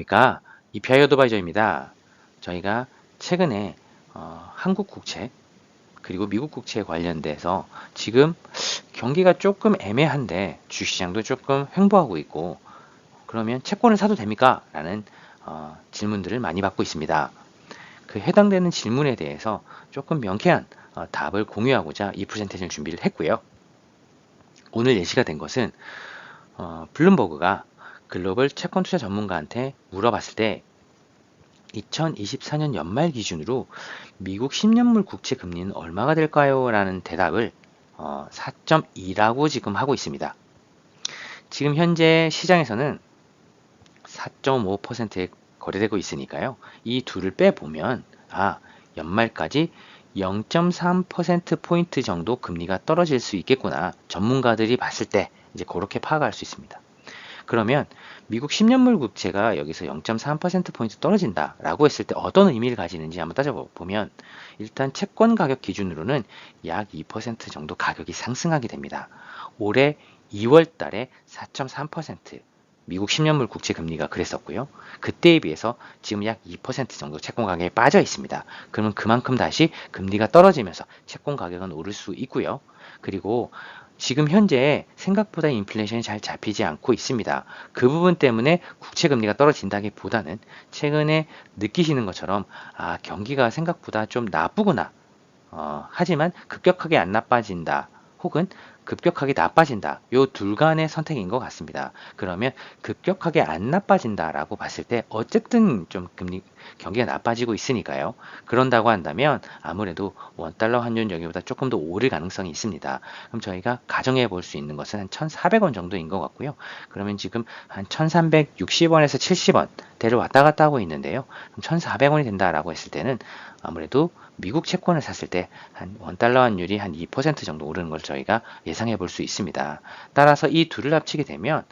안녕하십니까. 이피아이 어드바이저입니다. 저희가 최근에 한국 국채 그리고 미국 국채에 관련돼서 지금 경기가 조금 애매한데 주식시장도 조금 횡보하고 있고 그러면 채권을 사도 됩니까? 라는 질문들을 많이 받고 있습니다. 그 해당되는 질문에 대해서 조금 명쾌한 답을 공유하고자 이 프레젠테이션을 준비를 했고요. 오늘 예시가 된 것은 블룸버그가 글로벌 채권 투자 전문가한테 물어봤을 때 2024년 연말 기준으로 미국 10년물 국채 금리는 얼마가 될까요? 라는 대답을 4.2라고 지금 하고 있습니다. 지금 현재 시장에서는 4.5%에 거래되고 있으니까요. 이 둘을 빼보면 연말까지 0.3%포인트 정도 금리가 떨어질 수 있겠구나. 전문가들이 봤을 때 이제 그렇게 파악할 수 있습니다. 그러면 미국 10년물 국채가 여기서 0.3%포인트 떨어진다라고 했을 때 어떤 의미를 가지는지 한번 따져보면 일단 채권 가격 기준으로는 약 2% 정도 가격이 상승하게 됩니다. 올해 2월 달에 4.3% 미국 10년물 국채 금리가 그랬었고요. 그때에 비해서 지금 약 2% 정도 채권 가격에 빠져 있습니다. 그러면 그만큼 다시 금리가 떨어지면서 채권 가격은 오를 수 있고요. 그리고 지금 현재 생각보다 인플레이션이 잘 잡히지 않고 있습니다. 그 부분 때문에 국채 금리가 떨어진다기보다는 최근에 느끼시는 것처럼 경기가 생각보다 좀 나쁘구나. 하지만 급격하게 안 나빠진다. 혹은 급격하게 나빠진다. 요 둘 간의 선택인 것 같습니다. 그러면 급격하게 안 나빠진다라고 봤을 때 어쨌든 좀 경기가 나빠지고 있으니까요. 그런다고 한다면 아무래도 원달러 환율 여기보다 조금 더 오를 가능성이 있습니다. 그럼 저희가 가정해 볼 수 있는 것은 한 1,400원 정도인 것 같고요. 그러면 지금 한 1,360원에서 70원 대를 왔다 갔다 하고 있는데요. 1,400원이 된다라고 했을 때는 아무래도 미국 채권을 샀을 때 한 원달러 환율이 한 2% 정도 오르는 걸 저희가 예상해 볼 수 있습니다. 따라서 이 둘을 합치게 되면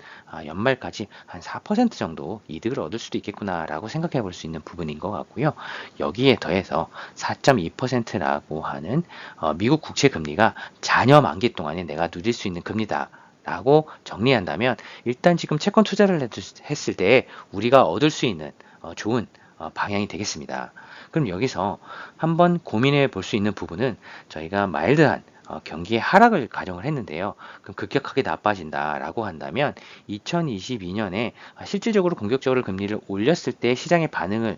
연말까지 한 4% 정도 이득을 얻을 수도 있겠구나라고 생각해 볼 수 있는 부분인 것 같고요. 여기에 더해서 4.2%라고 하는 미국 국채 금리가 잔여 만기 동안에 내가 누릴 수 있는 금리다. 라고 정리한다면 일단 지금 채권 투자를 했을 때 우리가 얻을 수 있는 좋은 방향이 되겠습니다. 그럼 여기서 한번 고민해 볼 수 있는 부분은 저희가 마일드한 경기의 하락을 가정을 했는데요. 그럼 급격하게 나빠진다라고 한다면 2022년에 실질적으로 공격적으로 금리를 올렸을 때 시장의 반응을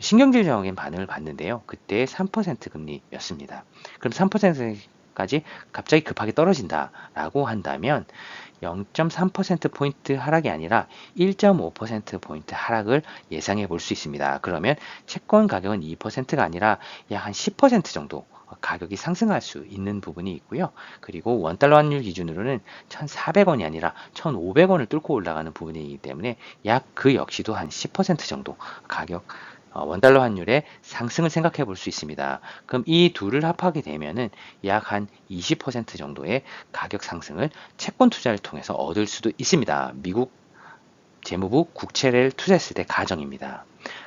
신경질적인 반응을 봤는데요. 그때 3% 금리였습니다. 그럼 3%까지 갑자기 급하게 떨어진다라고 한다면 0.3%포인트 하락이 아니라 1.5%포인트 하락을 예상해 볼 수 있습니다. 그러면 채권 가격은 2%가 아니라 약 한 10% 정도 가격이 상승할 수 있는 부분이 있고요. 그리고 원달러 환율 기준으로는 1,400원이 아니라 1,500원을 뚫고 올라가는 부분이기 때문에 약 그 역시도 한 10% 정도 가격 원달러 환율의 상승을 생각해 볼 수 있습니다. 그럼 이 둘을 합하게 되면은 약 한 20% 정도의 가격 상승을 채권 투자를 통해서 얻을 수도 있습니다. 미국 재무부 국채를 투자했을 때 가정입니다.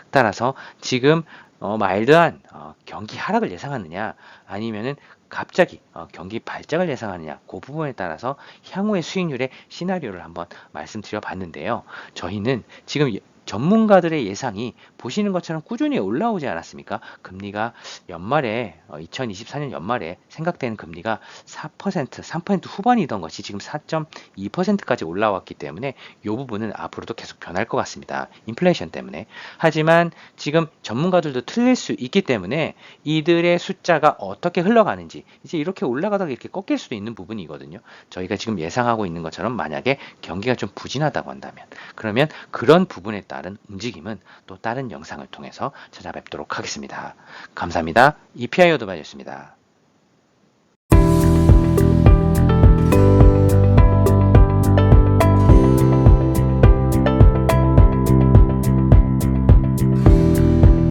따라서 지금 마일드한 경기 하락을 예상하느냐 아니면은 갑자기 경기 발작을 예상하느냐 그 부분에 따라서 향후의 수익률의 시나리오를 한번 말씀드려 봤는데요. 저희는 지금 전문가들의 예상이 보시는 것처럼 꾸준히 올라오지 않았습니까? 금리가 연말에 2024년 연말에 생각되는 금리가 4%, 3% 후반이던 것이 지금 4.2%까지 올라왔기 때문에 이 부분은 앞으로도 계속 변할 것 같습니다. 인플레이션 때문에. 하지만 지금 전문가들도 틀릴 수 있기 때문에 이들의 숫자가 어떻게 흘러가는지 이제 이렇게 올라가다가 이렇게 꺾일 수도 있는 부분이거든요. 저희가 지금 예상하고 있는 것처럼 만약에 경기가 좀 부진하다고 한다면 그러면 그런 부분에 따른 움직임은 또 다른 영상을 통해서 찾아뵙도록 하겠습니다. 감사합니다. 이피아이 어드바이저였습니다.